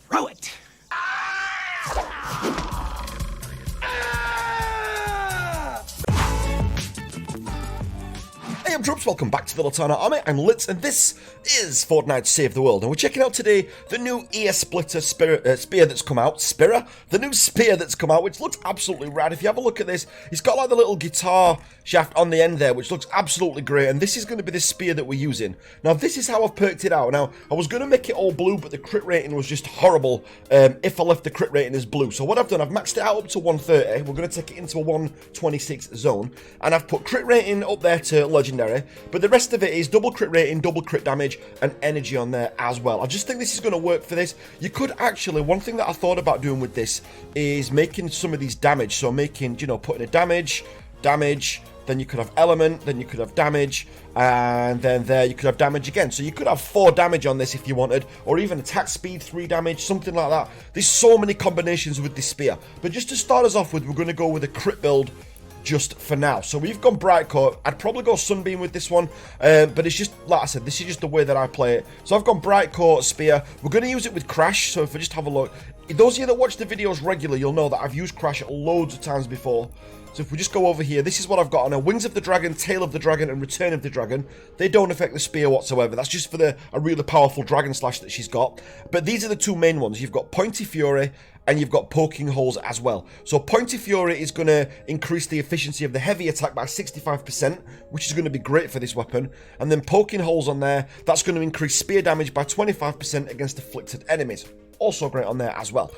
throw it. Hey, I'm Troops, welcome back to the Litanah Army. I'm Lit, and this is Fortnite Save the World. And we're checking out today the new EARSPLITTER spear that's come out. The new spear that's come out, which looks absolutely rad. If you have a look at this, it's got like the little guitar shaft on the end there, which looks absolutely great. And this is going to be the spear that we're using. Now, this is how I've perked it out. Now, I was going to make it all blue, but the crit rating was just horrible if I left the crit rating as blue. So what I've done, I've maxed it out up to 130. We're going to take it into a 126 zone. And I've put crit rating up there to legendary. But the rest of it is double crit rating, double crit damage, and energy on there as well. I just think this is going to work for this. You could actually, one thing that I thought about doing with this is making some of these damage. So making, you know, putting a damage, then you could have element, then you could have damage, and then there you could have damage again. So you could have 4 damage on this if you wanted, or even attack speed 3 damage, something like that. There's so many combinations with this spear. But just to start us off with, we're going to go with a crit build just for now. So we've gone bright coat. I'd probably go sunbeam with this one, but it's just, like I said, this is just the way that I play it. So I've gone bright coat spear. We're going to use it with crash. So if we just have a look, those of you that watch the videos regularly, you'll know that I've used crash loads of times before. So if we just go over here, this is what I've got on a Wings of the Dragon, Tail of the Dragon, and Return of the Dragon. They don't affect the spear whatsoever. That's just for a really powerful dragon slash that she's got. But these are the two main ones. You've got Pointy Fury, and you've got Poking Holes as well. So Pointy Fury is going to increase the efficiency of the heavy attack by 65%, which is going to be great for this weapon. And then Poking Holes on there, that's going to increase spear damage by 25% against afflicted enemies. Also great on there as well.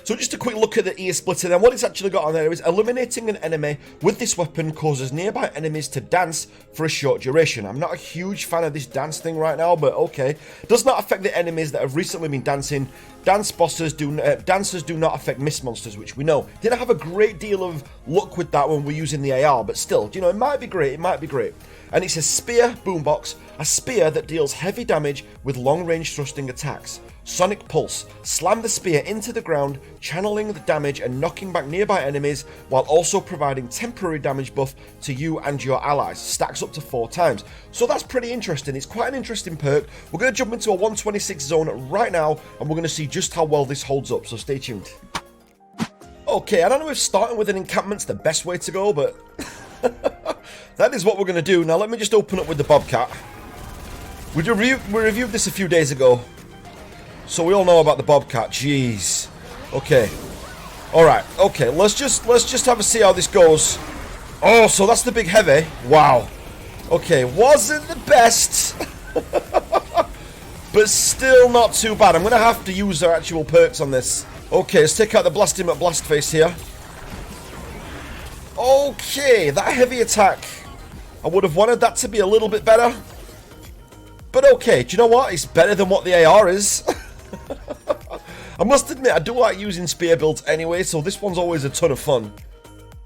So just a quick look at the EARSPLITTER, then what it's actually got on there is eliminating an enemy with this weapon causes nearby enemies to dance for a short duration. I'm not a huge fan of this dance thing right now, but okay. Does not affect the enemies that have recently been dancing. Dancers do not affect mist monsters, which we know. Didn't have a great deal of luck with that when we're using the AR, but still, you know, it might be great, it might be great. And it's a spear boombox, a spear that deals heavy damage with long-range thrusting attacks. Sonic Pulse. Slam the spear into the ground, channeling the damage and knocking back nearby enemies, while also providing temporary damage buff to you and your allies. Stacks up to 4 times. So that's pretty interesting. It's quite an interesting perk. We're going to jump into a 126 zone right now, and we're going to see just how well this holds up, so stay tuned. Okay, I don't know if starting with an encampment's the best way to go, but that is what we're going to do. Now let me just open up with the Bobcat. We reviewed this a few days ago, so we all know about the Bobcat. Jeez. Okay. Alright, okay, let's just have a see how this goes. Oh, so that's the big heavy. Wow. Okay, wasn't the best. But still not too bad. I'm going to have to use our actual perks on this. Okay, let's take out the Blast him at Blast Face here. Okay, that heavy attack. I would have wanted that to be a little bit better. But okay, do you know what? It's better than what the AR is. I must admit, I do like using spear builds anyway, so this one's always a ton of fun.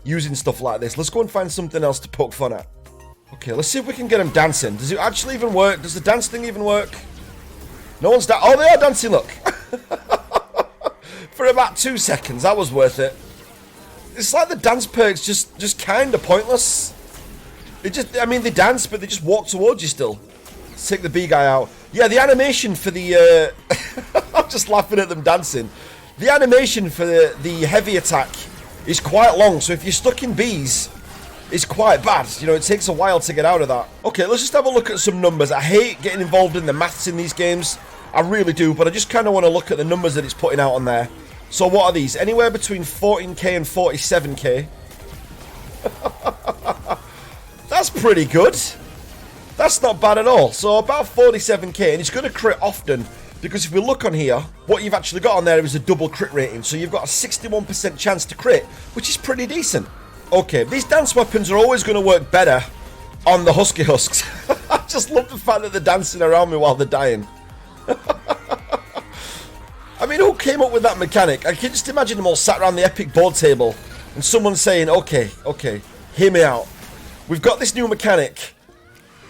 Using stuff like this. Let's go and find something else to poke fun at. Okay, let's see if we can get them dancing. Does it actually even work? Does the dance thing even work? No one's oh, they are dancing, look. For about 2 seconds, that was worth it. It's like the dance perks just kind of pointless. I mean, they dance, but they just walk towards you still. Let's take the B guy out. Yeah, the animation for the... I'm just laughing at them dancing. The animation for the heavy attack is quite long, so if you're stuck in Bs, it's quite bad. You know, it takes a while to get out of that. Okay, let's just have a look at some numbers. I hate getting involved in the maths in these games. I really do, but I just kind of want to look at the numbers that it's putting out on there. So what are these? Anywhere between 14k and 47k. That's pretty good. That's not bad at all. So about 47k, and it's going to crit often, because if we look on here, what you've actually got on there is a double crit rating. So you've got a 61% chance to crit, which is pretty decent. Okay, these dance weapons are always going to work better on the Husky Husks. I just love the fact that they're dancing around me while they're dying. I mean, who came up with that mechanic? I can just imagine them all sat around the epic board table and someone saying, okay, hear me out. We've got this new mechanic,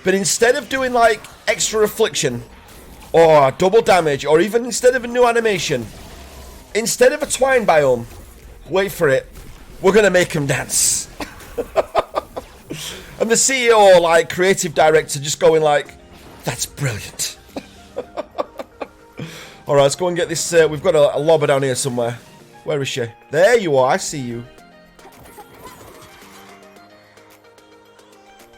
but instead of doing like extra affliction or double damage, or even instead of a new animation, instead of a twine biome, wait for it, we're going to make them dance. And the CEO or like creative director just going like, that's brilliant. Alright, let's go and get this. We've got a lobber down here somewhere. Where is she? There you are. I see you.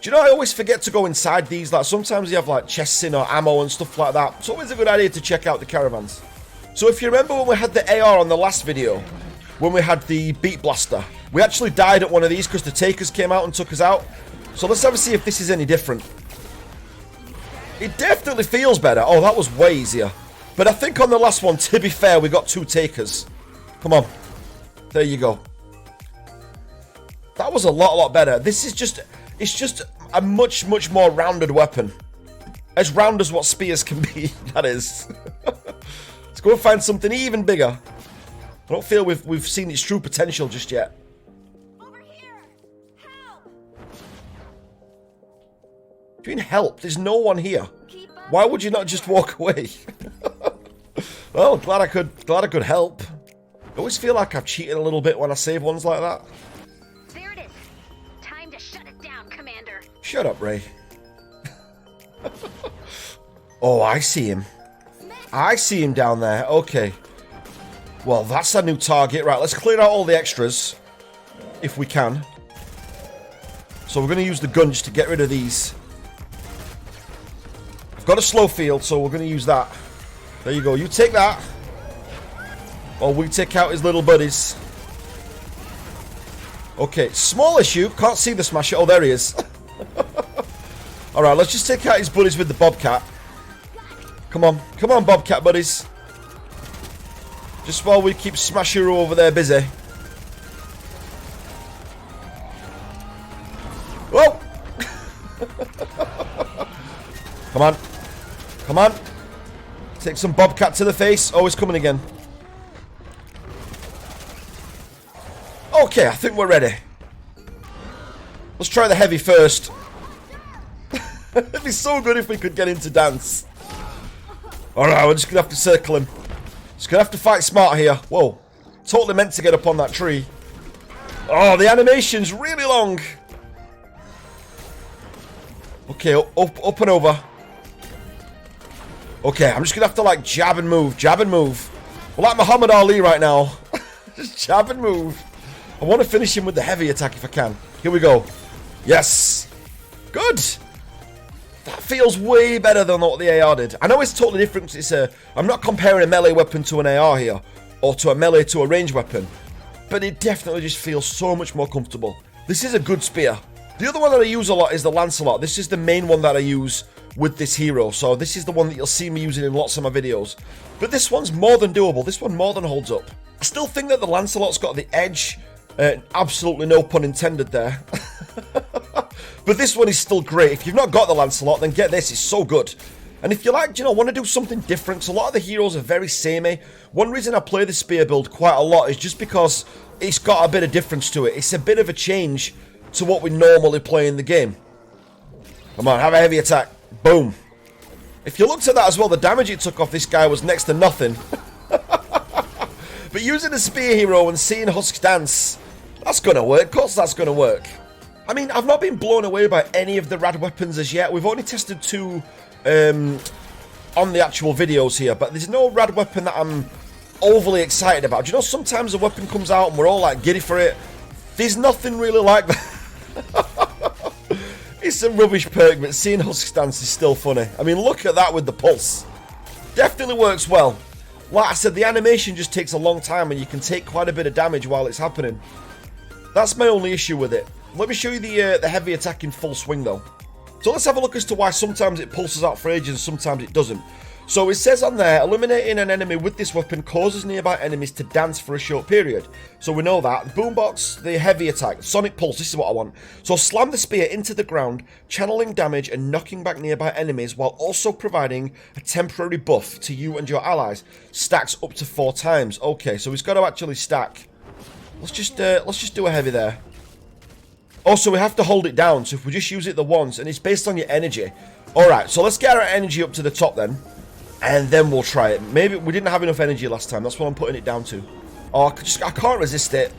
Do you know, I always forget to go inside these. Like, sometimes you have, like, chests in or ammo and stuff like that. It's always a good idea to check out the caravans. So if you remember when we had the AR on the last video, when we had the Beat Blaster, we actually died at one of these because the takers came out and took us out. So let's have a see if this is any different. It definitely feels better. Oh, that was way easier. But I think on the last one, to be fair, we got 2 takers. Come on. There you go. That was a lot better. This is just... It's just a much more rounded weapon. As round as what spears can be, that is. Let's go and find something even bigger. I don't feel we've seen its true potential just yet. Over here. Help. What do you mean help? There's no one here. Why would you not just walk away? Well, glad I could help. I always feel like I've cheated a little bit when I save ones like that. There it is. Time to shut it down, Commander. Shut up, Ray. Oh, I see him. I see him down there. Okay. Well, that's a new target. Right, let's clear out all the extras. If we can. So we're going to use the gun just to get rid of these. I've got a slow field, so we're going to use that. There you go. You take that. Or we take out his little buddies. Okay, small issue. Can't see the smasher. Oh, there he is. Alright, let's just take out his buddies with the Bobcat. Come on. Come on, Bobcat buddies. Just while we keep Smasher over there busy. Whoa! Come on. Come on. Take some Bobcat to the face. Oh, he's coming again. Okay, I think we're ready. Let's try the heavy first. It'd be so good if we could get him to dance. Alright, we're just going to have to circle him. Just going to have to fight smart here. Whoa. Totally meant to get up on that tree. Oh, the animation's really long. Okay, up and over. Okay, I'm just going to have to, like, jab and move. Jab and move. We're like Muhammad Ali right now. Just jab and move. I want to finish him with the heavy attack if I can. Here we go. Yes. Good. That feels way better than what the AR did. I know it's totally different. I'm not comparing a melee weapon to an AR here. Or to a melee to a ranged weapon. But it definitely just feels so much more comfortable. This is a good spear. The other one that I use a lot is the Lancelot. This is the main one that I use with this hero. So this is the one that you'll see me using in lots of my videos. But this one's more than doable. This one more than holds up. I still think that the Lancelot's got the edge. Absolutely no pun intended there. But this one is still great. If you've not got the Lancelot, then get this. It's so good. And if you like, you know, want to do something different, so a lot of the heroes are very samey. One reason I play the spear build quite a lot is just because it's got a bit of difference to it. It's a bit of a change to what we normally play in the game. Come on, have a heavy attack. Boom. If you looked at that as well, the damage it took off this guy was next to nothing. But using a spear hero and seeing Husk dance, that's going to work. Of course that's going to work. I mean, I've not been blown away by any of the rad weapons as yet. We've only tested 2 on the actual videos here, but there's no rad weapon that I'm overly excited about. Do you know, sometimes a weapon comes out and we're all like giddy for it. There's nothing really like that. It's a rubbish perk, but seeing Husk dance is still funny. I mean, look at that with the pulse. Definitely works well. Like I said, the animation just takes a long time and you can take quite a bit of damage while it's happening. That's my only issue with it. Let me show you the heavy attack in full swing though. So let's have a look as to why sometimes it pulses out for ages and sometimes it doesn't. So it says on there, eliminating an enemy with this weapon causes nearby enemies to dance for a short period. So we know that. Boombox, the heavy attack, sonic pulse, this is what I want. So slam the spear into the ground, channeling damage and knocking back nearby enemies while also providing a temporary buff to you and your allies. Stacks up to 4 times. Okay, so he's got to actually stack. Let's just do a heavy there. Also, we have to hold it down, so if we just use it the once, and it's based on your energy. Alright, so let's get our energy up to the top then. And then we'll try it. Maybe we didn't have enough energy last time. That's what I'm putting it down to. Oh, I can't resist it.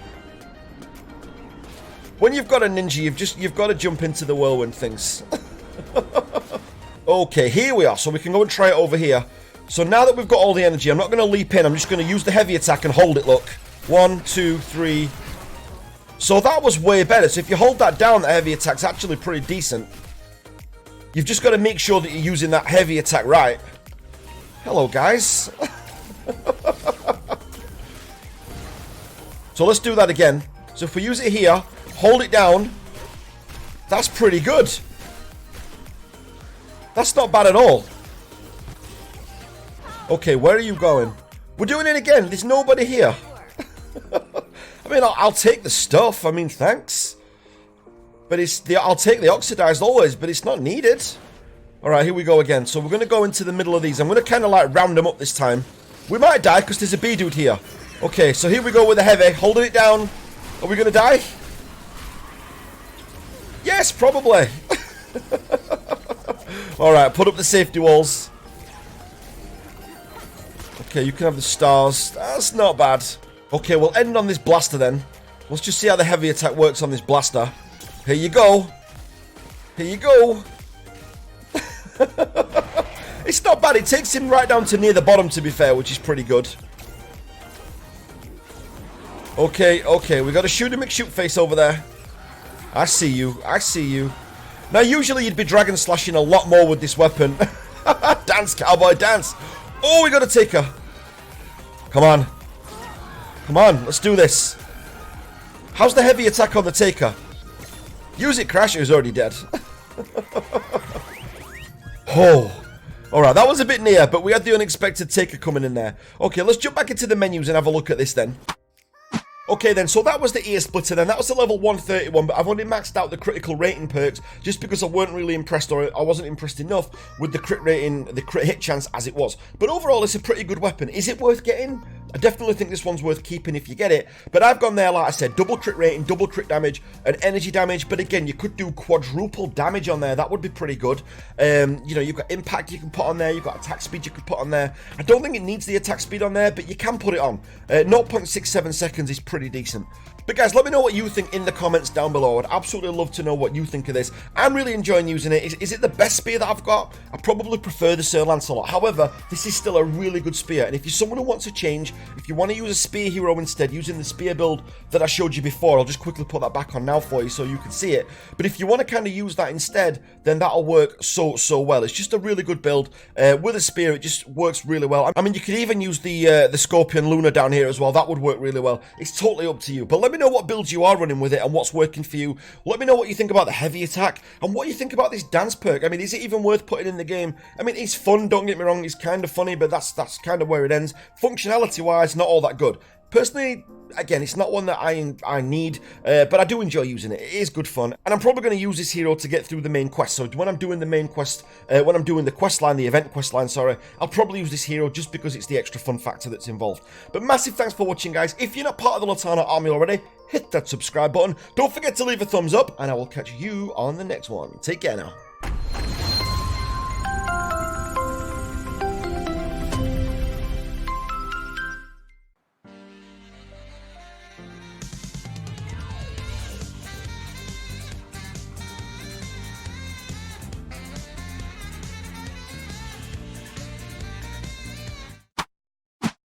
When you've got a ninja, you've got to jump into the whirlwind things. Okay, here we are. So we can go and try it over here. So now that we've got all the energy, I'm not going to leap in. I'm just going to use the heavy attack and hold it, look. 1, 2, 3. So that was way better. So if you hold that down, the heavy attack's actually pretty decent. You've just got to make sure that you're using that heavy attack right. Hello, guys. So let's do that again. So if we use it here, hold it down. That's pretty good. That's not bad at all. Okay, where are you going? We're doing it again. There's nobody here. I mean, I'll take the stuff. I mean, thanks. But I'll take the oxidized always, but it's not needed. All right, here we go again. So we're going to go into the middle of these. I'm going to kind of like round them up this time. We might die because there's a bee dude here. Okay, so here we go with the heavy. Holding it down. Are we going to die? Yes, probably. All right, put up the safety walls. Okay, you can have the stars. That's not bad. Okay, we'll end on this blaster then. Let's just see how the heavy attack works on this blaster. Here you go. Here you go. It's not bad. It takes him right down to near the bottom, to be fair, which is pretty good. Okay, okay. We got a shoot him McShoot face over there. I see you. I see you. Now, usually you'd be dragon slashing a lot more with this weapon. Dance, cowboy, dance. Oh, we got to take her. Come on. Come on, let's do this. How's the heavy attack on the taker? Use it, Crash. Who's already dead. Oh. Alright, that was a bit near, but we had the unexpected taker coming in there. Okay, let's jump back into the menus and have a look at this then. Okay then, so that was the EARSPLITTER then. That was the level 131, but I've only maxed out the critical rating perks just because I weren't really impressed, or I wasn't impressed enough with the crit rating, the crit hit chance as it was. But overall, it's a pretty good weapon. Is it worth getting? I definitely think this one's worth keeping if you get it. But I've gone there, like I said, double crit rating, double crit damage, and energy damage. But again, you could do quadruple damage on there. That would be pretty good. You know, you've got impact you can put on there. You've got attack speed you can put on there. I don't think it needs the attack speed on there, but you can put it on. 0.67 seconds is pretty decent. But guys, let me know what you think in the comments down below. I'd absolutely love to know what you think of this. I'm really enjoying using it. Is it the best spear that I've got? I probably prefer the Sir Lancelot. However, this is still a really good spear. And if you're someone who wants to change, if you want to use a spear hero instead, using the spear build that I showed you before, I'll just quickly put that back on now for you so you can see it. But if you want to kind of use that instead, then that'll work so well. It's just a really good build. With a spear, it just works really well. I mean, you could even use the Scorpion Luna down here as well. That would work really well. It's totally up to you. But let me know what builds you are running with it and what's working for you. Let me know what you think about the heavy attack and what you think about this dance perk. I mean, is it even worth putting in the game? I mean, it's fun, don't get me wrong. It's kind of funny, but that's kind of where it ends. Functionality-wise, not all that good. Personally, again, it's not one that I need, but I do enjoy using it. It is good fun, and I'm probably going to use this hero to get through the main quest. So when I'm doing the main quest, when I'm doing the quest line, the event quest line, sorry, I'll probably use this hero just because it's the extra fun factor that's involved. But massive thanks for watching, guys. If you're not part of the Litanah Army already, hit that subscribe button. Don't forget to leave a thumbs up, and I will catch you on the next one. Take care now.